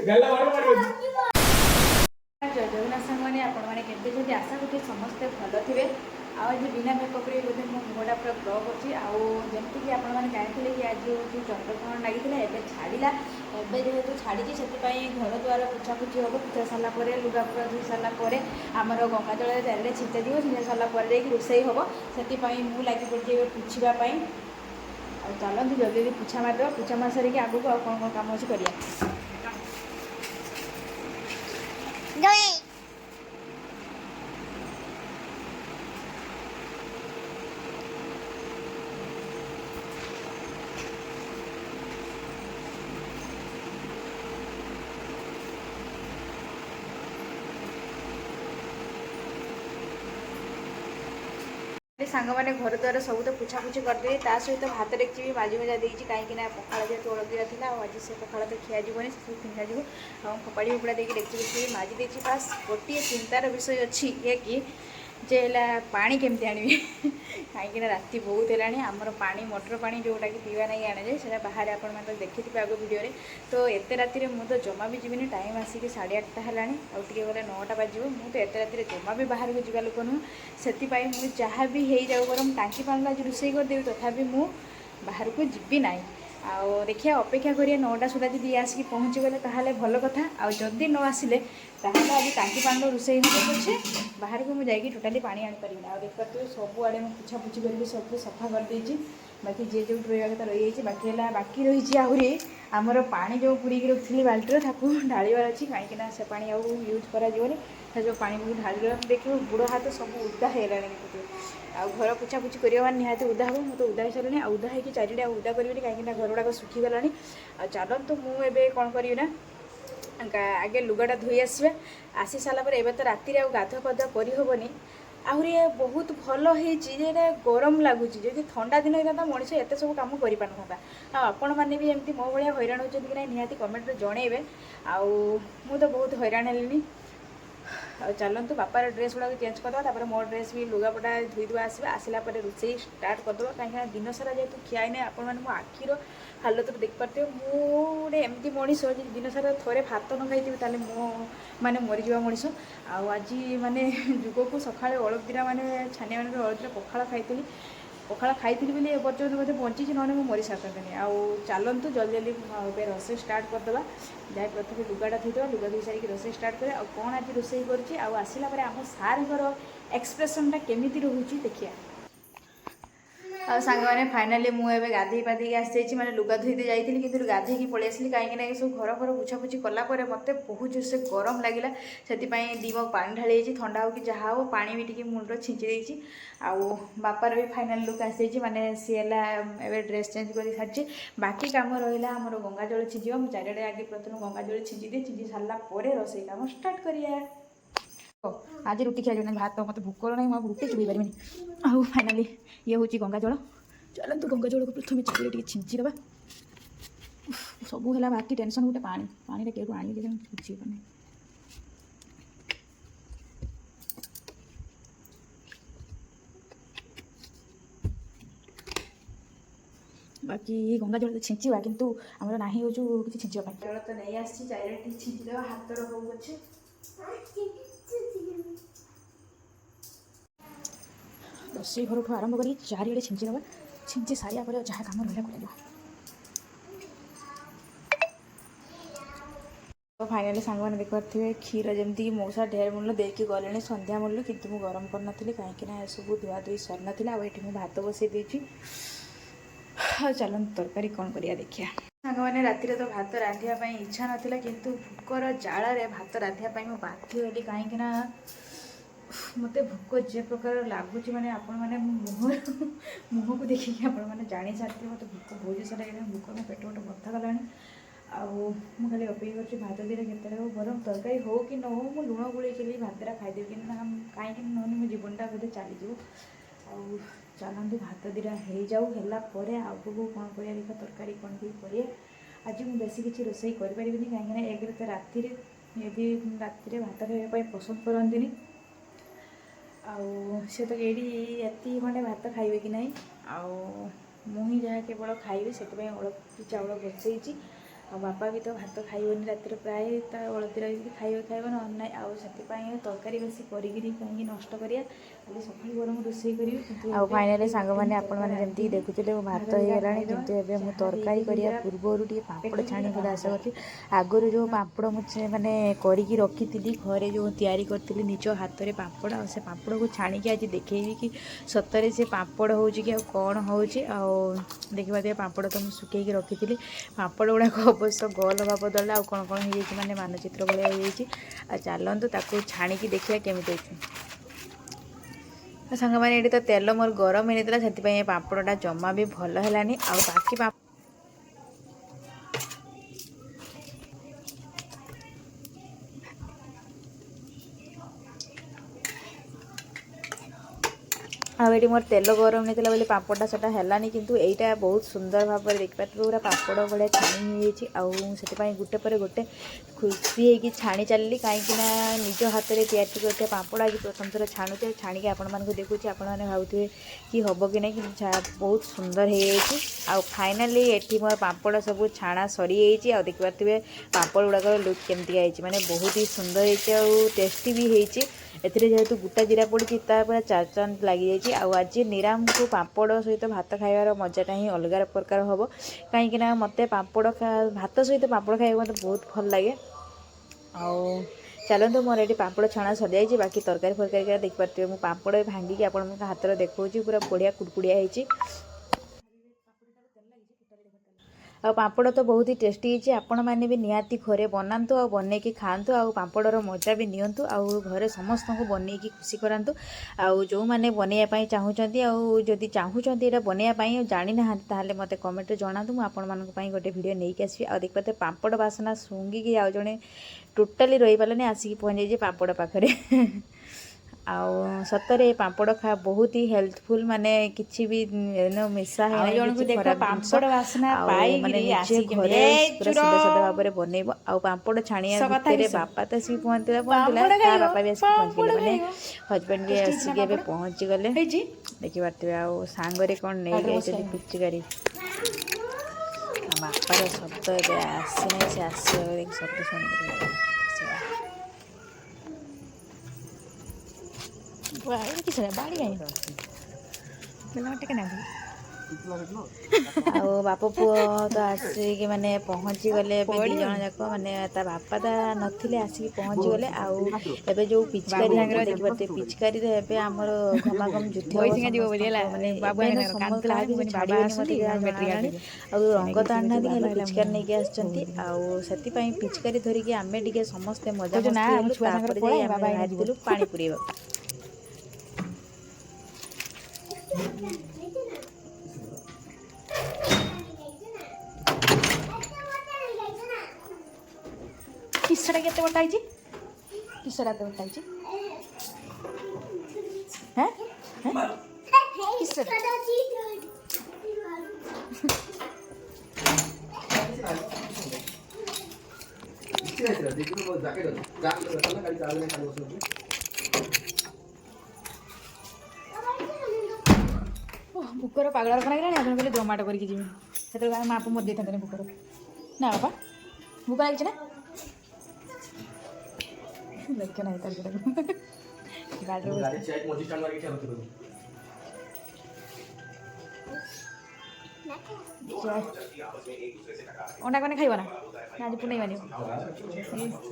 जय जगन्नाथ सांगने आपते आशा करुँचे समस्ते भल थे। आज बिना मेकअप्रे बोधे मो मुहटा पूरा ग्लो करमती आपने जानते कि आज हूँ चंद्रग्रहण लगी एवं छाड़ा एवं जेहेतु छाड़ी से घर द्वार पोछापोछी हम पोछा सारापर लुगा पूरा धोई सारापर आमर गंगा जल चारे छिंचा जी छिंचा सारापर रोषे हम से मुझे लगी पड़ी पोछापी चलती जल्दी जल्दी पोछा मारिद पोछा मार सारिक आगू कौन कौन कम अच्छे कर सांग मैंने घर द्वार सब तो पोछापोछी करदे सहित भात डेक्ची भी माजी मजा देती कहीं पखाड़ जेहतु हलदिया थी आज से पखाड़ तो खियाजी से फिंगा जी फोपाड़ी फोपड़ा देकी डेक्ची डेक्ची माजी देती बास गोटे चिंतार विषय अच्छी ये कि पानी केमती आनी कहीं राति बहुत है आमर पानी मोटर पानी जोटा कि पीवा नहीं आने जाए से बाहर आप देखिए आग वीडियो तो एत राति मुझे जमा भी जीवन टाइम आसिक 8:30 है आगे गले 9टा बाजू मुझे एत राति जमा भी बाहर को जावा लोक नुह से मुझे जहाँ भी हो जाऊ बरम टाँकी पानी आज रोषे करदेवी तथापि मु बाहर को जीवी ना आउ देखिए अपेक्षा करिए 9टा सुधा जी आसिक पहुँची गले ताहले भल कथा आदि न आसिले ताहले आज टाँकी पानी रोषे होछे बाहर को मुझे टोटाली पानी आनीपारि आ देखते सबुआड़े मुझे पोछापोछी करके सब सफा कर बाकी जे जो रहा कथा रही बाकी बाकी रही आहरी आमर पानी जो पुड़ी रखी बाल्टी ढाड़ार अच्छी कहीं से पानी आउ यूज कर जो पानी ढाड़ी देखिए बुड़ हाथ सब उदा है घर पोछापोछी करवा निहाती उदा हम तो उदा हो सारे उदा हो चारिटा उदा करी कहीं घर गुड़ाक सुखीगला चलत मुझे कौन करी ना आगे लुगाटा धोई आसी सारापर एवं तो राति गाधुआ पाधुआ करहबनी आहरी बहुत भल होती गरम लगुच जब ठंडा दिन होता तो मनीष एत सब कम कर पारता आपण मैंने भी एमती मो भाया हैरान होती कि निहाती कमेंट जनइबे तो बहुत हैरान हेली चलतु बापार ड्रेस गुड़ा चेंज करदे मो ड्रेस भी लुगापटा धोईदे आसला रोषे स्टार्ट करदे कहीं दिन सारा जेहतु खियाई ना आप मो आखिर हालत देखिपे मुझे एमती मनीष दिन सारा थे भात न खाई तेल मो माने मरीजा मनीष आज माने जुग को सका अलगदिना माने छानिया मान अलगदिना पखाड़ खाई पखाड़ खाई बोली एपर्तंत मुझे बंची ना मुझे मरी सारती चलतु जल्दी जल्दी रोषे स्टार्ट करदे जाए प्रथम लुगाटा धोईदे लुगा धोई सारिक रोषे स्टार्ट करे कौन आज रोषे करसिला आम सार एक्सप्रेसनटा केमी रोचे देखिए सांग मैंने फाइनाली मुझे गाधे पाधे आसी मैंने लुगा धोईदे जाइली कि गाधे पलि आसली कहीं सब घर घर पोछापोछी कलापर मत बहुत जोर से गरम लगे से दी मग पा ढाई थंडा हो कि जहाँ हो पा भी टी मुंड छिंची देती बापार भी फाइनाल लुक आसी मैंने सी है ड्रेस चेंज कर सारी बाकी कम रहा आमर गंगा जल छिंचा मुझे चारिड़े आगे प्रथम गंगा जल छिंची दे छिंची सारापर रोषे कम स्टार्ट करिया आज रुटी खाई भात मत भोक ना मुझे रुटी चुई पारि आउ फाइनाली ये हूँ गंगा जल चलतु गंगा जल को प्रथम चारिड़े छिंचीदे सबू है बाकी टेंशन गोटे पानी पानी कौटू आनी बुझे पानी बाकी गंगा जल तो छिंचा कितु आम ना हो कि छिंचा जल तो नहीं आसी चारिड़े छिंचीदे हाथ रोग अच्छे रोषे घर ठूँ आरंभ कर चारिड़े छिंचीदे छिंची सारापर जहाँ कम रहा कर तो फाइनाली सांग मैंने देखिए क्षीर जमी मौसा ढेर मूल्य देकी गले संध्या मूल्य कितु मुझे गरम करना कहीं सब धुआ धुई सर नाला मुझे भात बसई देती चलते तरकारी कौन करिया देखिया सांग मैंने राति तो भात रांधियापी इच्छा नाला किंतु भोकर जाड़े भात रांधियापी मुझे बाध्य हेली कहीं मत भोक जे प्रकार लगुच मैंने आपण मैंने मुह को देखिए आपण मैंने जानी सारी मत भोक बहुत जोर लगे भोक में पेट गोटे बथा गला खाली अपेक्षा कर भात दिटा के बरम तरकारी हो कि न हो मु लुण गोल भातटा खाईदेवी कि कहीं ना मो जीवनटा बोधे चलीज चलते भात दिटा हो जाऊला आगू कौन कर तरकारी कौन भी करिए आज मुझे बेसी किसी रोषे करें कहीं एक तो राति राति भात खावाई पसंद करती से तो ये खंडे भात खाइबे कि नहीं मुझे जहाँ केवल खाइबे से अलग चाउल बसई ଆଉ ବାପା ବି ତ ଭାତ ଖାଇବନି ରାତିରେ, ପ୍ରାୟ ତା ଅଳତି ରହିକି ଖାଇବ ନା ନାହିଁ। ଆଉ ସେଥିପାଇଁ ତରକାରୀ ବେଶୀ କରିକିରି କାହିଁକି ନଷ୍ଟ କରିବା, ଖାଲି ସକାଳୁ ଗରମ ରୋଷେଇ କରିବି। ଆଉ ଫାଇନାଲି ସାଙ୍ଗମାନେ ଆପଣମାନେ ଯେମିତିକି ଦେଖୁଥିଲେ ମୋ ଭାତ ହେଇଗଲାଣି, କିନ୍ତୁ ଏବେ ମୁଁ ତରକାରୀ କରିବା ପୂର୍ବରୁ ଟିକେ ପାମ୍ପଡ଼ ଛାଣିବାକୁ ଆଶା କରୁଛି। ଆଗରୁ ଯେଉଁ ପାମ୍ପଡ଼ ମୁଁ ମାନେ କରିକି ରଖିଥିଲି ଘରେ, ଯେଉଁ ତିଆରି କରିଥିଲି ନିଜ ହାତରେ ପାମ୍ପଡ଼, ଆଉ ସେ ପାମ୍ପଡ଼କୁ ଛାଣିକି ଆଜି ଦେଖେଇବି କି ସତରେ ସେ ପାମ୍ପଡ଼ ହେଉଛି କି ଆଉ କ'ଣ ହେଉଛି। ଆଉ ଦେଖିବା ପାମ୍ପଡ଼ ତ ମୁଁ ଶୁଖେଇକି ରଖିଥିଲି, ପାମ୍ପଡ଼ ଗୁଡ଼ାକ ଅବଶ୍ୟ ଗୋଲ ହେବା ବଦଳରେ ଆଉ କ'ଣ କ'ଣ ହେଇଯାଇଛି, ମାନେ ମାନଚିତ୍ର ଭଳିଆ ହେଇଯାଇଛି। ଆଉ ଚାଲନ୍ତୁ ତାକୁ ଛାଣିକି ଦେଖିବା କେମିତି ଅଛି। ସାଙ୍ଗମାନେ ଏଠି ତ ତେଲ ମୋର ଗରମ ହେଇନଥିଲା, ସେଥିପାଇଁ ଏ ପାମ୍ପଡ଼ଟା ଜମା ବି ଭଲ ହେଲାନି। ଆଉ ବାକି ଆଉ ଏଠି ମୋର ତେଲ ଗରମ ହେଇଥିଲା ବୋଲି ପାମ୍ପଡ଼ଟା ସେଟା ହେଲାନି, କିନ୍ତୁ ଏଇଟା ବହୁତ ସୁନ୍ଦର ଭାବରେ ଦେଖିପାରୁଥିବେ ପୁରା ପାମ୍ପଡ଼ ଭଳିଆ ଛାଣି ହେଇଯାଇଛି। ଆଉ ସେଥିପାଇଁ ଗୋଟେ ପରେ ଗୋଟେ ଖୁସି ହେଇକି ଛାଣି ଚାଲିଲି, କାହିଁକିନା ନିଜ ହାତରେ ତିଆରି କରିଥିବା ପାମ୍ପଡ଼ ଆଜି ପ୍ରଥମ ଥର ଛାଣୁଛେ। ଛାଣିକି ଆପଣମାନଙ୍କୁ ଦେଖୁଛି, ଆପଣମାନେ ଭାବୁଥିବେ କି ହେବ କି ନାହିଁ, କିନ୍ତୁ ବହୁତ ସୁନ୍ଦର ହେଇଯାଇଛି। ଆଉ ଫାଇନାଲି ଏଠି ମୋର ପାମ୍ପଡ଼ ସବୁ ଛାଣା ସରିଯାଇଛି। ଆଉ ଦେଖିପାରୁଥିବେ ପାମ୍ପଡ଼ ଗୁଡ଼ାକର ଲୁକ୍ କେମିତିକା ହେଇଛି, ମାନେ ବହୁତ ହି ସୁନ୍ଦର ହେଇଛି ଆଉ ଟେଷ୍ଟି ବି ହେଇଛି। ଏଥିରେ ଯେହେତୁ ଗୋଟା ଜିରା ପଡ଼ିଛି, ତା ପୁରା ଚାଟ ଲାଗିଯାଇଛି। ଆଉ ଆଜି ନିରାମକୁ ପାମ୍ପଡ଼ ସହିତ ଭାତ ଖାଇବାର ମଜାଟା ହିଁ ଅଲଗା ପ୍ରକାର ହେବ, କାହିଁକିନା ମୋତେ ଭାତ ସହିତ ପାମ୍ପଡ଼ ଖାଇବାକୁ ମୋତେ ବହୁତ ଭଲ ଲାଗେ। ଆଉ ଚାଲନ୍ତୁ, ମୋର ଏଠି ପାମ୍ପଡ଼ ଛଣା ସରିଯାଇଛି, ବାକି ତରକାରୀ ଫରକାରୀ ଦେଖିପାରୁଥିବେ ମୁଁ ପାମ୍ପଡ଼ ଭାଙ୍ଗିକି ଆପଣଙ୍କ ହାତରେ ଦେଖାଉଛି, ପୁରା ବଢ଼ିଆ କୁଡ଼କୁଡ଼ିଆ ହେଇଛି। ଆଉ ପାମ୍ପଡ଼ ତ ବହୁତ ହି ଟେଷ୍ଟି ହେଇଛି। ଆପଣମାନେ ବି ନିହାତି ଘରେ ବନାନ୍ତୁ ଆଉ ବନେଇକି ଖାଆନ୍ତୁ, ଆଉ ପାମ୍ପଡ଼ର ମଜା ବି ନିଅନ୍ତୁ, ଆଉ ଘରେ ସମସ୍ତଙ୍କୁ ବନେଇକି ଖୁସି କରାନ୍ତୁ। ଆଉ ଯେଉଁମାନେ ବନେଇବା ପାଇଁ ଚାହୁଁଛନ୍ତି, ଆଉ ଯଦି ଚାହୁଁଛନ୍ତି ଏଇଟା ବନେଇବା ପାଇଁ ଆଉ ଜାଣିନାହାନ୍ତି, ତାହେଲେ ମୋତେ କମେଣ୍ଟରେ ଜଣାନ୍ତୁ, ମୁଁ ଆପଣମାନଙ୍କ ପାଇଁ ଗୋଟେ ଭିଡ଼ିଓ ନେଇକି ଆସିବି। ଆଉ ଦେଖିପାରୁଥିବେ ପାମ୍ପଡ଼ ବାସ୍ନା ଶୁଙ୍ଘିକି ଆଉ ଜଣେ ଟୋଟାଲି ରହିପାରିଲାନି, ଆସିକି ପହଞ୍ଚିଯାଇଛି ପାମ୍ପଡ଼ ପାଖରେ। ଆଉ ସତରେ ଏ ପାମ୍ପଡ଼ ବହୁତ ହି ହେଲ୍ଥଫୁଲ୍, ମାନେ କିଛି ବି ମିଶା ହେଇନାହିଁ, କିଛି ଖରାପ ଜିନିଷ। ଆଉ ମାନେ ନିଜେ ଘରେ ପୁରା ସିଧା ସାଧା ଭାବରେ ବନେଇବ। ଆଉ ପାମ୍ପଡ଼ ଛାଣିବା ଭିତରେ ବାପା ତ ଆସିକି ପହଞ୍ଚିଲା, ତା ବାପା ବି ଆସିକି ପହଞ୍ଚିଗଲେ, ମାନେ ହଜବେଣ୍ଡ ବି ଆସିକି ଏବେ ପହଞ୍ଚିଗଲେ। ଦେଖିପାରୁଥିବେ ଆଉ ସାଙ୍ଗରେ କ'ଣ ନେଇକି ଯାଇଛନ୍ତି ପିଚକାରୀ। ଆଉ ବାପାର ଶବ୍ଦ ଏବେ ଆସିନାହିଁ, ସେ ଆସିବ ଶବ୍ଦ ଶୁଣିକି ବାଡ଼ି କାହିଁ ଟିକେ ଆଉ ବାପ ପୁଅ ତ ଆସିକି ମାନେ ପହଞ୍ଚିଗଲେ ଏବେ, ଦୁଇ ଜଣ ଯାକ, ମାନେ ତା ବାପା ତା ନଥିଲେ ଆସିକି ପହଞ୍ଚିଗଲେ। ଆଉ ଏବେ ଯେଉଁ ପିଚକାରୀ ଦେଖିପାରୁଥିବେ, ପିଚକାରୀରେ ଏବେ ଆମର ଘମାଘମ ଯୁଦ୍ଧ ହେବ, ମାନେ ସମସ୍ତେ କାହାକୁ ସେ ଛାଡ଼ିବେନି, ମୋତେ ଯାହା ଜଣାଗଲାଣି। ଆଉ ରଙ୍ଗ ତ ଆଣିନାହାନ୍ତି, ଖାଲି ପିଚକାରୀ ନେଇକି ଆସିଛନ୍ତି। ଆଉ ସେଥିପାଇଁ ପିଚକାରୀ ଧରିକି ଆମେ ଟିକେ ସମସ୍ତେ ମଜାମସ୍ତି ହେଲୁ, ତାପରେ ଯାଇ ଆମେ ବାହାରିଥିଲୁ ପାଣି ପୁରେଇବାକୁ। କିସଟା କେତେ ବଟା ହେଇଛି, କିସଟା କେତେ ବଟା ହେଇଛି, ବୁକର ପାଗଳ ରଖା ଲାଗିଲାଣି। ଆପଣ କହିଲେ ଜମାଟୋ କରିକି ଯିବି, ସେତେବେଳେ ଆମେ ମାପ ମରି ଦେଇଥାନ୍ତେ ବୁକର। ନା ବାପା ବୁକ ଲାଗିଛି ନା ଲକ୍ଷ ନାହିଁ ତାର ଅଣ୍ଡା କନେ ଖାଇବ ନା ଆଜି ପୁନେଇ ମାନିବ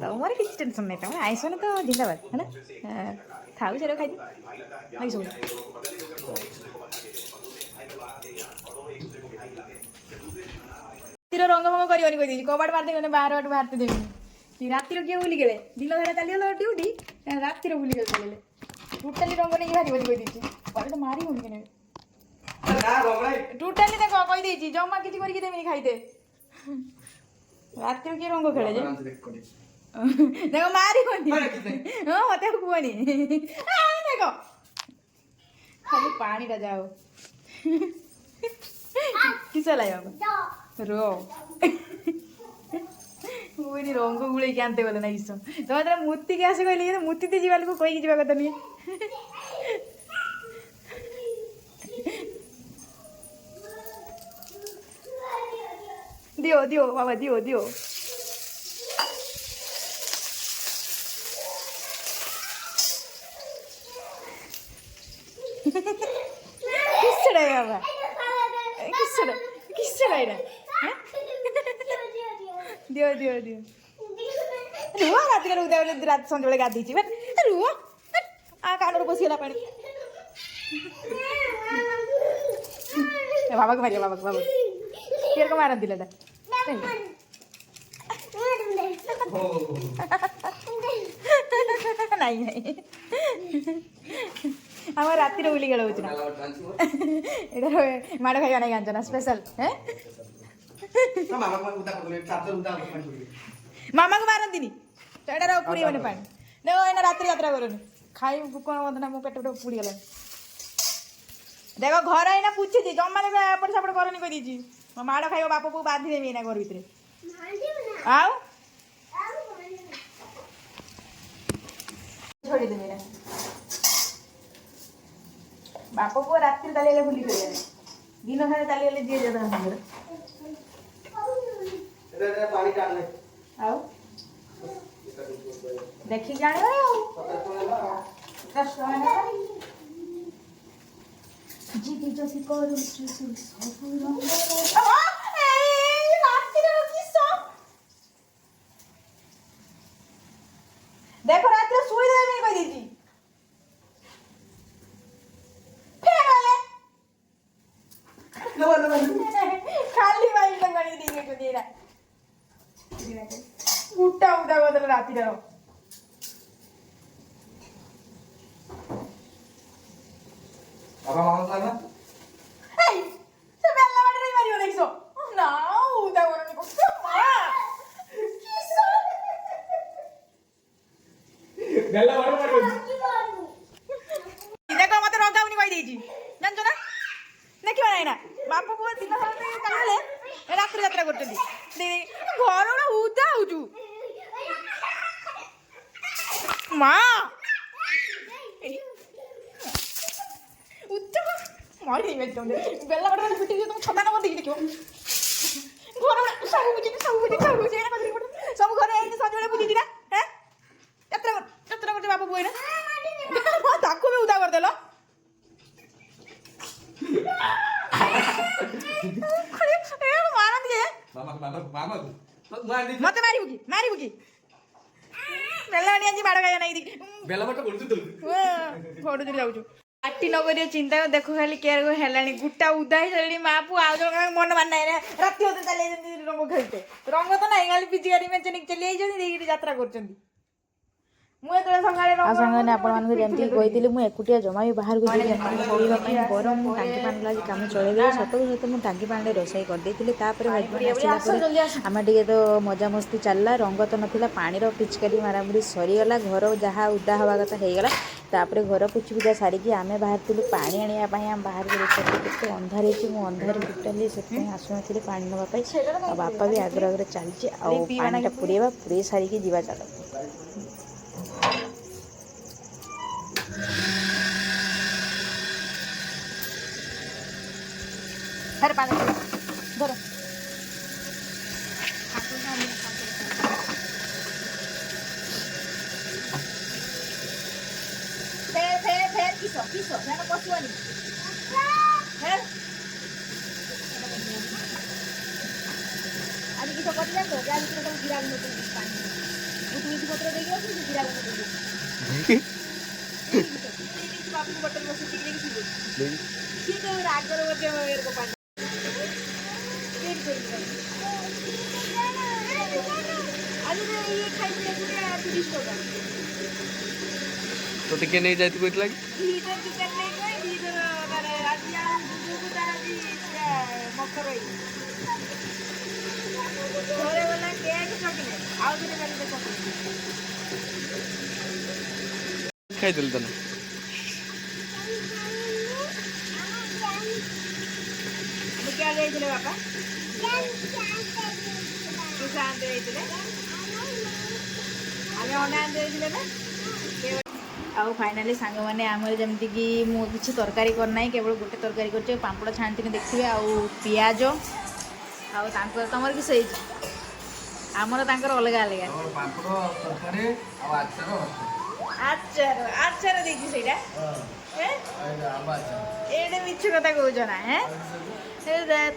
ତମର କିଛି ଟେନସନ୍ ନାହିଁ, ତମର ଆଇଁଷ ତ ଜିନ୍ଦାବାଦ ହେଲା। ଥାଉ ସେଟା ଖାଇଦି ସବୁ ରଙ୍ଗଭଙ୍ଗ କରିବନି କହିଦେଇଛି, କବାଟ ମାରିଦେବି, ବାହାର ବାଟ ବାହାରତେ ଦେବିନି। ରାତିରେ କିଏ ବୁଲିଗଲେ, ଦିନ ଧରା ଚାଲିଗଲା ଡ୍ୟୁଟି, ରାତିରେ ବୁଲିଗଲେ ଚାଲିଗଲେ, ଟୋଟାଲି ରଙ୍ଗ ନେଇକି ବାହାରିବନି କହିଦେଇଛି। ତ ମାରିବନି କି ଟୋଟାଲି ଦେଖ କହିଦେଇଛି, ଜମା କିଛି କରିକି ଦେବିନି ଖାଇଦେ। ରାତିରେ କିଏ ରଙ୍ଗ ଖେଳେ ଯେ ଦେଖ ମାରିବନି, ହଁ ମତେ ଆଉ କୁହନି। ଦେଖ ଖାଲି ପାଣିଟା ଯାଉ କିସ ଲାଗିବ ର ମୁଇଁ ରଙ୍ଗ ଗୁଳେଇକି ଆନତେ ଗଲେ ନା କିସ, ତମେ ତାର ମୁତିକି ଆସେ କହିଲି, ମୁତିତେ ଯିବା ଲୋକ କହିକି ଯିବା କଥା ନୁହେଁ। ଦିଅ दियो बाबा दियो दियो किसड़ा है बाबा किसड़ा है ना दियो दियो दियो रुआ रात के उदा रात संजोळे गाधी ची रुआ आ कानर बसिला पाणी बाबा को मारिया बाबा केर को मारन दिला नहीं नहीं आम राति बुली खेल होना माड़ खाइबा नहीं जान स्पेशल मामा को मारती एटार पुड़े पानी ना रात यात्रा करूनी खाई भूक ना मो पेट पुड़ी गला देख घर एना पूछी जमा एपट सेपट करनी कही माड़ खाइब बाप को बांधी देवी ना घर भितर आउ छोड़देवी ना बाप को राति ताली बुली खेल दिन सारे ताली दिए जाता आउ देखी जाने जीती जसी करू देखो रात सुई दे नहीं कह दीजी खाली माइल गणी दी के देरा उठा उठा बदल राति रो बाबा मामा लाना ए से बेला वाटे रे मारियो देखसो ना उठा करनी को मा किसो बेला वाटे मारियो देखो मते रगाउनी कहि देजी जानछो ना देखियो ना बाप को दिन काले रात्रि यात्रा करछली घर ना उदा होजु माँ उच्च मारी में तुम बेला बड़ा पिटी तुम छता ना देखि देखियो घर सब बुझी ना सब घर एने सजळे बुझी ना हैं यात्रा करते बाप बोई ना ताको भी उदा कर देलो मारा दिए मामा मते मारिबु की बेला आज बाड़ खाया नहीं बेला बाटे फोड़ जाऊँ पार्टी नगर चिंता देख खाली केयर है गुटा उदा ही सारी माँ पु आज मन मानना है राति होते चले रंग खेलते रंग तो ना खाली पिचिकारी में चली यात्रा कर साने आपमती कही मुझे एकुटिया जमा भी बाहर को गरम टांकी पानी लगे कम चलैदेवी सत सहित मुझे टांकी पानी रोसई करदे हजबैंड आम टे तो मजा मस्ती चलला रंग तो नाला पानी पिचकारी मारामारी सरीगला घर जहाँ उदा हवा कथा होगला तापर घर पुछ पूजा सारिकी आम बाहर पानी आने आम बाहर को देखते अंधार हो अंधार टोटाली से आसुन पानी नापी बापा भी आगर आगे चलती आटा पुरेवा पुरे सारिकी जीवा चल अरे पानी धर फेर किसो फेर पशुआनी फेर आज किसो कर जान तो आज तो गिरा न तो पानी उठनी पत्र देगी और गिरा न तो बाबू बटन में से किसी ठीक है रागर वजह मेरे को पानी तो टिके नहीं जाती कोई लगे खाई दिल तो क्या गए बापा आउ फाइनाली सांग मैंने आमर जमती कि मुझे तरकारी करना केवल गोटे तरकारी कर पापड़ छाणी देखिए आउ पियाज ଆଉ ତାଙ୍କର ତମର କିସ ହେଇଛି? ଆମର ତାଙ୍କର ଅଲଗା ଅଲଗା। ଆମର ପାମ୍ପଡ଼ ତରକାରୀ ଆଉ ଆଚାର ଆଚାର ଆଚାର ଦେଇଛି ସେଇଟା। ଏଇଟା ମିଛ କଥା କହୁଛ ନା?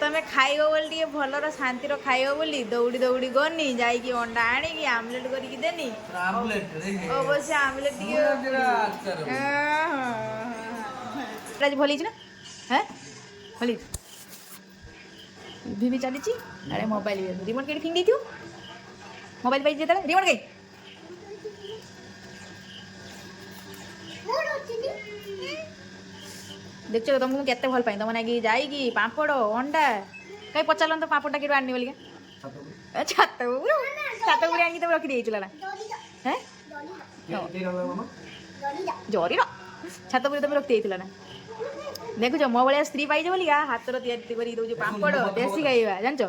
ତମେ ଖାଇବ ବୋଲି ଟିକେ ଭଲର ଶାନ୍ତିର ଖାଇବ ବୋଲି ଦୌଡ଼ି ଦୌଡ଼ି ଗନି ଯାଇକି ଅଣ୍ଡା ଆଣିକି ଆମଲେଟ୍ କରିକି ଦେନି। ଅବଶ୍ୟ ଆମଲେଟ୍ ଟିକେ ଆଜି ଭଲ ହେଇଛି ନା? ହଁ ଭଲ ହେଇଛି। ଟିଭି ବି ଚାଲିଛି ଆରେ ମୋବାଇଲ ବି ରିମୋଟ୍ କେଠି ଫିଙ୍ଗି ଦେଇଥିବ। ମୋବାଇଲ ପାଇଛି ଯେତେବେଳେ ରିମୋଟ୍ କାଇଁ? ଦେଖଛ ତମକୁ ମୁଁ କେତେ ଭଲ ପାଇ ତମ ନାଗି ଯାଇକି ପାମ୍ପଡ଼ ଅଣ୍ଡା କାଇଁ ପଚାରିଲନି ତ ପାମ୍ପଡ଼ଟା କେଠୁ ଆଣିନି ବୋଲିକା? ଛାତ ଉପରେ ଆଣିକି ତମେ ରଖିଦେଇଥିଲା ନା? ହେଁ ଜରିର ଛାତ ଉପରେ ତମେ ରଖିଦେଇଥିଲା ନା? ଦେଖୁଛ ମୋ ଭଳିଆ ସ୍ତ୍ରୀ ପାଇଛ ବୋଲିକା ହାତର ତିଆରି କରିକି ଦଉଛି ପାମ୍ପଡ଼ ଦେଶୀ ଖାଇବା ଜାଣିଛ?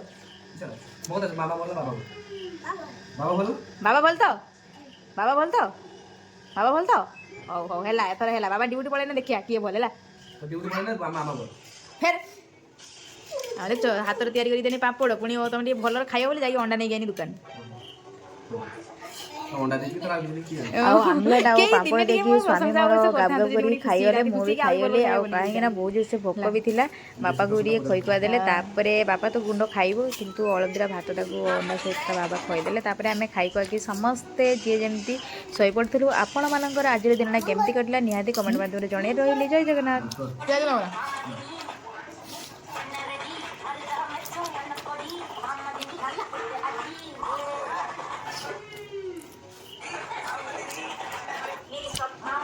ବାବା ଭଲ ତ? ବାବା ଭଲ ତ? ବାବା ଭଲ ତ? ହଉ ହଉ ହେଲା ଏଥର ହେଲା ବାବା ଡ୍ୟୁଟି ପଳେଇଲେ ଦେଖିବା କିଏ ଭଲ ହେଲା। ଫେର ଆଉ ଦେଖଛ ହାତର ତିଆରି କରି ଦେନି ପାମ୍ପଡ଼ ପୁଣି ତମେ ଟିକେ ଭଲରେ ଖାଇବ ବୋଲି ଯାଇକି ଅଣ୍ଡା ନେଇକି ଆଣି ଦୋକାନ। ଆଉ ଆମଲେଟ୍ ଆଉ ପାମ୍ପଡ଼ ଦେଇକି ସ୍ୱାମୀ ମୋର ଗାବୁଆ କରିକି ଖାଇଗଲେ ମୁଁ ବି ଖାଇଗଲି। ଆଉ କାହିଁକିନା ବହୁତ ଜୋରସେ ଭୋକ ବି ଥିଲା ବାପାକୁ ଟିକେ ଖୋଇକୁଆ ଦେଲେ। ତାପରେ ବାପା ତ ଗୁଣ୍ଡ ଖାଇବ କିନ୍ତୁ ଅଳଦିରା ଭାତଟାକୁ ଅଣ୍ଡା ସହିତ ବାବା ଖୋଇଦେଲେ। ତାପରେ ଆମେ ଖାଇକୁଆକି ସମସ୍ତେ ଯିଏ ଯେମିତି ଶୋଇପଡ଼ିଥିଲୁ। ଆପଣମାନଙ୍କର ଆଜିର ଦିନଟା କେମିତି କଟିଲା ନିହାତି କମେଣ୍ଟ ମାଧ୍ୟମରେ ଜଣେଇ ରହିଲି। ଜୟ ଜଗନ୍ନାଥ।